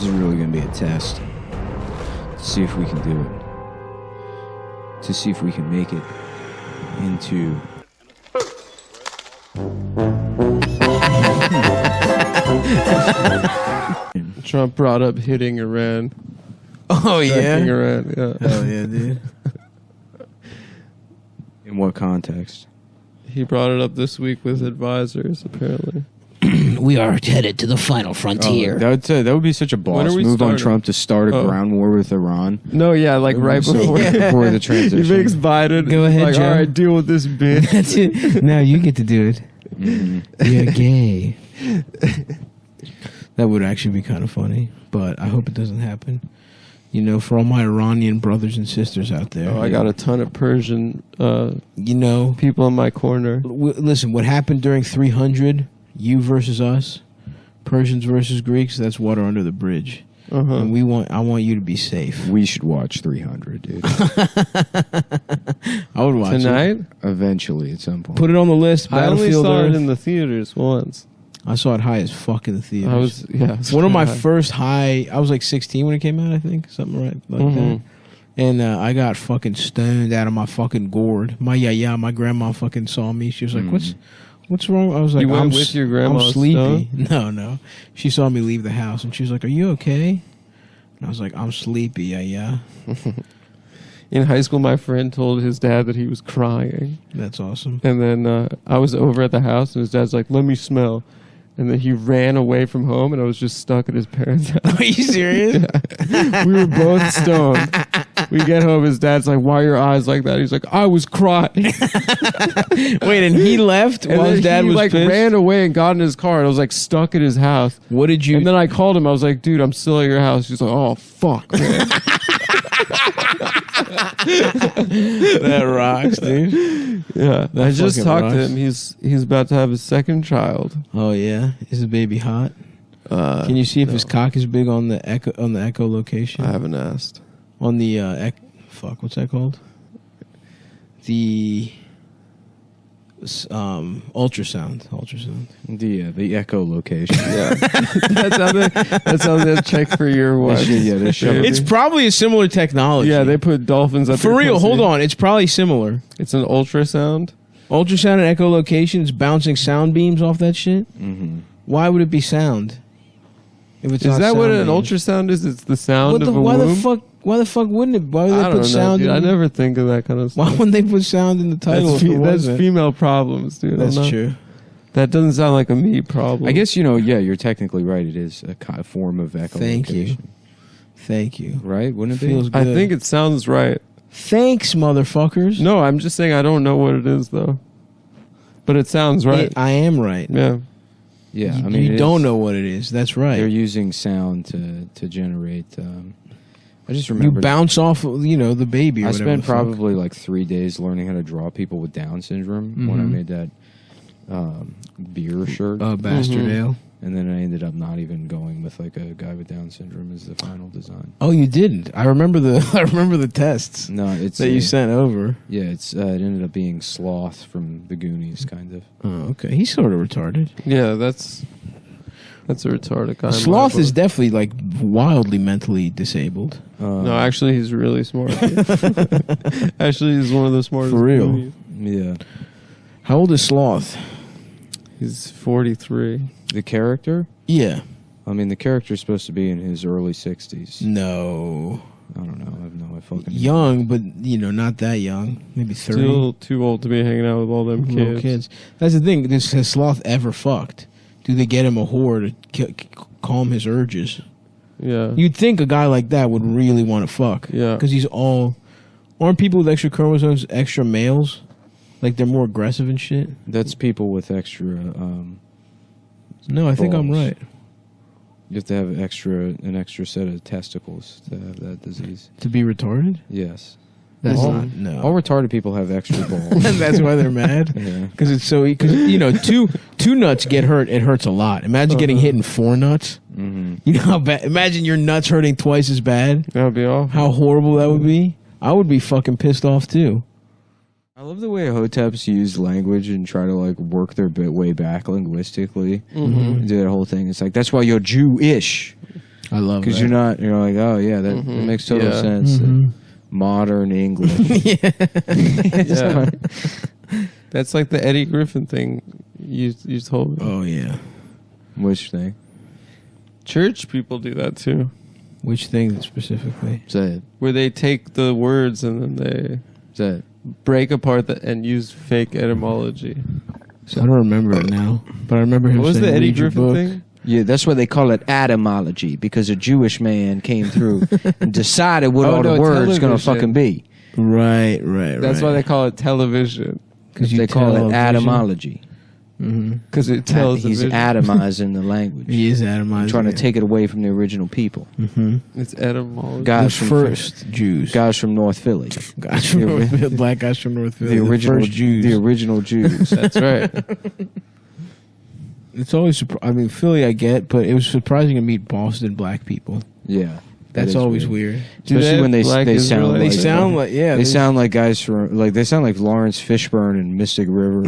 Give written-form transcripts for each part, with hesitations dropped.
This is really going to be a test to see if we can do it. To see if we can make it into... Trump brought up hitting Iran. Oh, yeah? Iran, yeah. Hell yeah, dude. In what context? He brought it up this week with advisors, apparently. We are headed to the final frontier. Oh, that would be such a boss move on Trump to start a ground war with Iran. No, yeah, like right before the transition. He makes Biden. Go ahead, like, Joe. all right, deal with this bitch. That's it. Now you get to do it. You're gay. That would actually be kind of funny, but I hope it doesn't happen. You know, for all my Iranian brothers and sisters out there. Oh, I got a ton of Persian, you know, people in my corner. Listen, what happened during 300, you versus us, Persians versus Greeks, that's water under the bridge. And I want you to be safe. We should watch 300, dude. I would watch tonight. It. Eventually, at some point. Put it on the list. I only Battlefield saw Earth. it in the theaters once. I saw it high as fuck in the theaters. One of my first high. I was like 16 when it came out. I think something like that. And I got fucking stoned out of my fucking gourd. My grandma fucking saw me. She was like, "What's wrong?" I was like, You went with your grandma? I'm sleepy. No. She saw me leave the house and she was like, "Are you okay?" And I was like, "I'm sleepy." Yeah. In high school, my friend told his dad that he was crying. That's awesome. And then I was over at the house, and his dad's like, "Let me smell." And then he ran away from home, and I was just stuck at his parents' house. Are you serious? Yeah. We were both stoned. We get home, his dad's like, "Why are your eyes like that?" He's like, "I was crying." Wait, and he left while his dad was like pissed? ran away and got in his car, and I was like stuck at his house. What did you... And then I called him. I was like, "Dude, I'm still at your house." He's like, "Oh, fuck, man." That rocks, dude. Yeah, That I just fucking talked to rocks. him. He's about to have his second child. Oh yeah, is the baby hot? Can you see if his cock is big on the echolocation? I haven't asked. On the what's that called? The ultrasound. The echo location. Yeah, that's how they check for your wife. They show It's probably a similar technology. Yeah, they put dolphins up for real. Hold on, it's probably similar. It's an ultrasound. Ultrasound and echolocation is bouncing sound beams off that shit. Why would it be sound? If it's Is not that what sound an beams? ultrasound is? It's the sound of a why womb. Why the fuck wouldn't it? Why would I they don't put know, sound? dude. I never think of that kind of stuff. Why wouldn't they put sound in the title? That's female problems, dude. That's true. That doesn't sound like a me problem. I guess, you're technically right. It is a form of echolocation. Thank you. Right? Wouldn't it be? Feels good. I think it sounds right. Thanks, motherfuckers. No, I'm just saying I don't know what it is, though. But it sounds right. I am right. Yeah. Yeah, You, I mean, you don't know what it is. That's right. They're using sound to generate. I just You remember bounce off, the baby. Or I whatever spent the fuck. probably like 3 days learning how to draw people with Down syndrome when I made that beer shirt. Bastard Ale. And then I ended up not even going with like a guy with Down syndrome as the final design. Oh, you didn't. I remember the tests. No, it's that you sent over. Yeah, it ended up being Sloth from the Goonies, kind of. Oh, okay. He's sort of retarded. Yeah, that's a retarded guy. Sloth is definitely like wildly mentally disabled. No, actually, he's really smart. Actually, he's one of the smartest. For real. Goonies. Yeah. How old is Sloth? He's 43. The character? Yeah. I mean, the character's supposed to be in his early 60s. No. I don't know. I have no fucking young, but not that young. Maybe 30. Still too old to be hanging out with all them Little kids. That's the thing. Has Sloth ever fucked? Do they get him a whore to calm his urges? Yeah. You'd think a guy like that would really want to fuck. Yeah. Because he's all... Aren't people with extra chromosomes extra males? Like they're more aggressive and shit? That's people with extra... No, I think I'm balls. right. You have to have an extra set of testicles to have that disease. To be retarded? Yes. That's all, not... No. All retarded people have extra balls. And that's why they're mad? Yeah. Because it's so... Because, two nuts get hurt. It hurts a lot. Imagine getting hit in 4 nuts. Mm-hmm. You know how bad... Imagine your nuts hurting twice as bad. That would be awful. How horrible that would be. I would be fucking pissed off, too. I love the way Hoteps use language and try to like work their way back linguistically. And do that whole thing. It's like, that's why you're Jewish. I love that. Because you're like, oh yeah, that makes total sense. Modern English. Yeah. That's like the Eddie Griffin thing you told me. Oh yeah. Which thing? Church people do that too. Which thing specifically? Say it. Where they take the words and then they Say it. break apart and use fake etymology. I don't remember it now, but I remember him What was saying, the Eddie "Read your Griffin book." thing? Yeah, that's why they call it etymology, because a Jewish man came through and decided what all the words going to fucking be. Right. That's why they call it television. Because they call it etymology. Because it tells He's atomizing the language. He is atomizing. Trying to take it away from the original people. It's etymology. Guys The from first Jews. Guys from North Philly. Guys from Northfield. Black guys from Northfield. The original first Jews. The original Jews. That's right. It's always Philly I get, but it was surprising to meet Boston black people. Yeah. That's always weird. Especially when they sound Israelites? like They sound like they sound like guys from they sound like Lawrence Fishburne in Mystic River.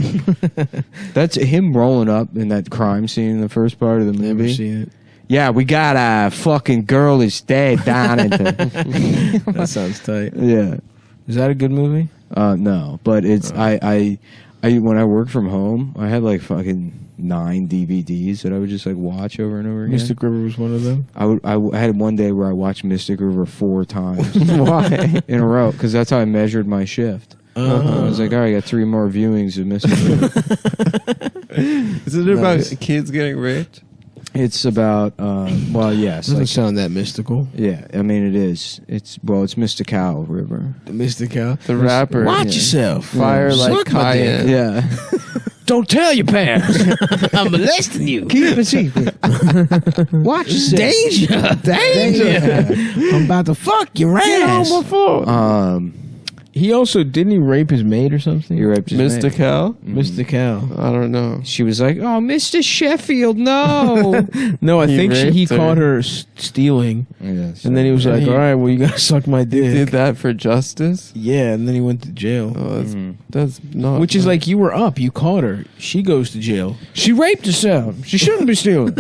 That's him rolling up in that crime scene in the first part of the movie. Never seen it. Yeah, we got a fucking girl is dead down at the. That sounds tight. Yeah. Is that a good movie? No, but it's I when I worked from home, I had like fucking 9 DVDs that I would just like watch over and over again. Mystic River was one of them. I had one day where I watched Mystic River 4 times. Why? In a row, because that's how I measured my shift. I was like, all right, I got 3 more viewings of Mystic River. Is it about kids getting raped? It's about well, yes, Doesn't sound that mystical. yeah. I mean, it is. It's Mystikal River. The Mystikal. The rapper. Watch yourself. Fire like Suck my cayenne. Yeah. Don't tell your parents. I'm molesting you. Keep it secret. Watch yourself. Danger. I'm about to fuck your ass. He also didn't he rape his maid or something? He raped his mate. Mystikal? Mystikal. I don't know. She was like, "Oh, Mr. Sheffield, no." No, I think he raped her. caught her stealing, Yeah, so- and then he was like, he- "All right, well, you gotta suck my dick." Did that for justice? Yeah, and then he went to jail. Oh, that's not. Which is like you were up, you caught her. She goes to jail. She raped herself. She shouldn't be stealing.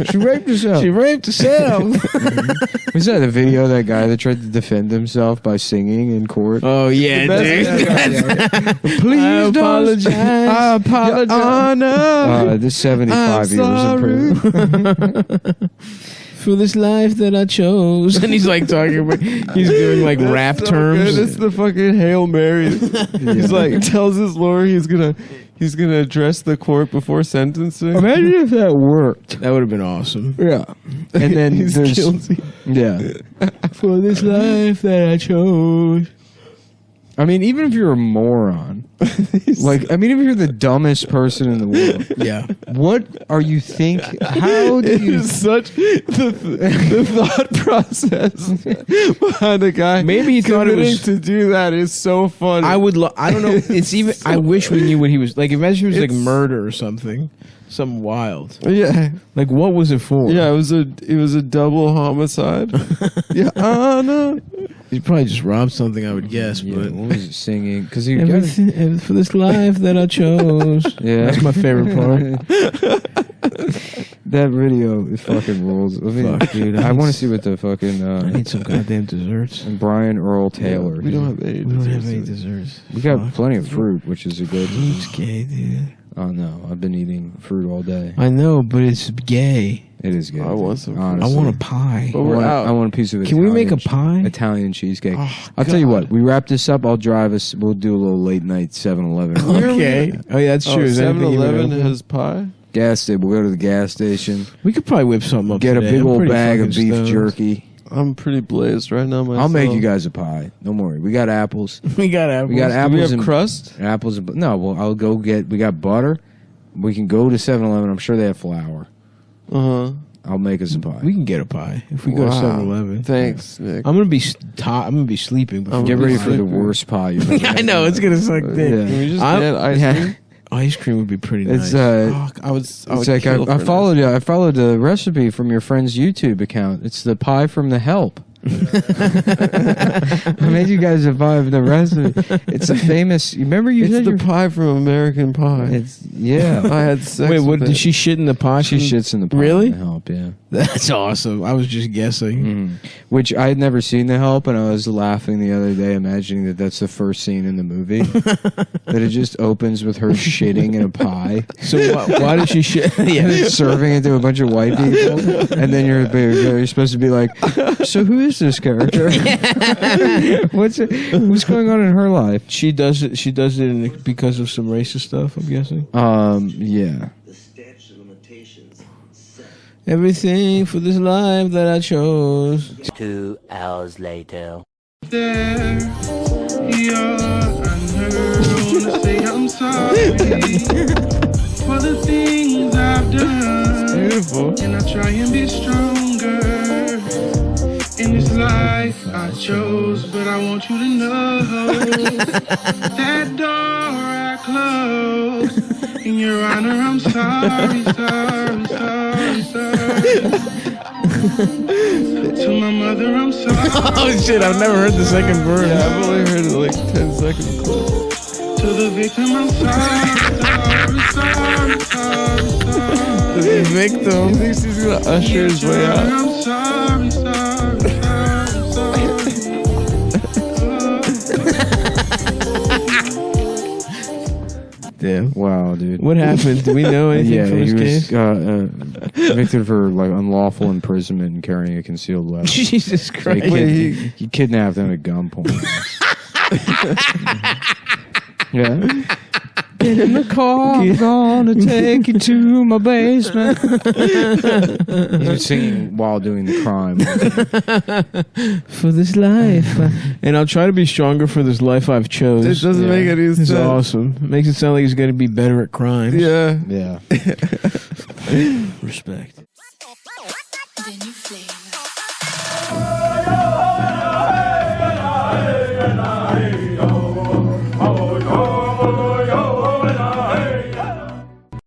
She raped herself. She raped herself. Was that the video of that guy that tried to defend himself by singing in court? Oh yeah, dude. Please I apologize. I apologize. Honor. This 75 years in prison. For this life that I chose. And he's like talking about, he's doing like rap terms. Good. It's the fucking Hail Mary. He's like tells his lawyer he's gonna address the court before sentencing. Imagine if that worked. That would have been awesome. Yeah. And then He's there's guilty. Yeah. For this life that I chose. I mean, even if you're a moron, like, I mean, if you're the dumbest person in the world, Yeah. what are you think? How do It you? is such the thought process behind a guy. Maybe he thought it committing was- to do that is so funny. I would. I don't know. It's even. I wish we knew what he was like. Imagine it was like murder or something, something wild. Yeah, Like what was it for? yeah. It was a double homicide. Yeah, Anna. He probably just robbed something. I would guess, Yeah, but. what was it singing? Because he Everything, and for this life that I chose. Yeah. That's my favorite part. That video is fucking rules. I mean, Fuck, dude, I want to see what the fucking I need some goddamn desserts. and Brian Earl Taylor. We don't have any. We don't have desserts. any desserts. We got Fuck. plenty of fruit, which is a good. Fruit's gay, dude. Oh no, I've been eating fruit all day. I know, but it's gay. It is good. I want some fruit. honestly. I want a pie. But I we're want, out. I want a piece of. Can we make a Italian pie? Italian cheesecake. Oh, I'll tell you God. what. We wrap this up. I'll drive us. We'll do a little late night 7-Eleven. Okay. Oh yeah, that's true. Is anything even 7-Eleven open? has pie. Gas station. We'll go to the gas station. We could probably whip something up. Get a today. big I'm old pretty bag of fucking beef stoned. jerky. I'm pretty blazed right now myself. I'll make you guys a pie. Don't worry. We got apples. We got apples. We got Do we apples have and crust? apples. And, no, well, I'll go get. We got butter. We can go to 7-Eleven. I'm sure they have flour. Uh-huh. I'll make us a pie. We can get a pie if we go to Wow. 7-Eleven. Thanks, Nick. I'm gonna be I'm gonna be sleeping. Before Get ready for the Sleeping. worst pie you've ever had. I know it's gonna suck dick. Yeah. Can we just I'm- get ice cream? Ice cream would be pretty It's nice. I would It's like I followed the recipe from your friend's YouTube account. It's the pie from The Help. I made you guys survive the rest of it. It's a famous. You remember you said the pie from American Pie. It's yeah. I had sex. Wait, with what? Did she shit in the pie? She shits in the pie. Really? In The Help, yeah. That's awesome. I was just guessing. Which I had never seen The Help, and I was laughing the other day, imagining that that's the first scene in the movie. That it just opens with her shitting in a pie. So why did she shit? And then serving it to a bunch of white people, and then you're supposed to be like, so who is this character? What's going on in her life? She does it. She does it because of some racist stuff. I'm guessing. Yeah. Everything for this life that I chose. 2 hours later. There, you're wanna say I'm sorry for the things I've done. Beautiful. And I try and be stronger in this life I chose. But I want you to know that door I closed. In your honor, I'm sorry, sorry, sorry, sorry. To my mother, I'm sorry. Oh shit! I've never heard the second verse. Yeah, I've only heard it like 10 seconds clip. To the victim, I'm sorry, sorry, sorry, sorry, sorry. The victim. He thinks he's gonna usher his way out. I'm sorry, sorry, sorry, Damn. Wow, dude. What happened? Do we know anything from he his was case? convicted for like unlawful imprisonment and carrying a concealed weapon. Jesus So Christ. he kidnapped him at gunpoint. Yeah. Get in the car, I'm gonna take you to my basement. He was singing while doing the crime. For this life. And I'll try to be stronger for this life I've chose. It doesn't make any sense. It's awesome. It makes it sound like he's going to be better at crimes. Yeah. Yeah. Respect. Then you flame.